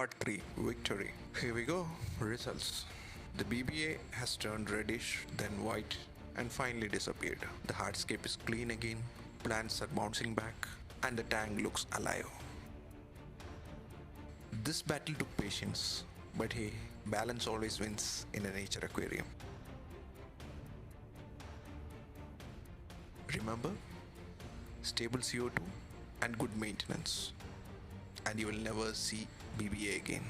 Part 3 Victory. Here we go. Results. The BBA has turned reddish, then white, and finally disappeared. The hardscape is clean again, plants are bouncing back, and the tank looks alive. This battle took patience, but hey, balance always wins in a nature aquarium. Remember, stable CO2 and good maintenance, and you will never see BBA again.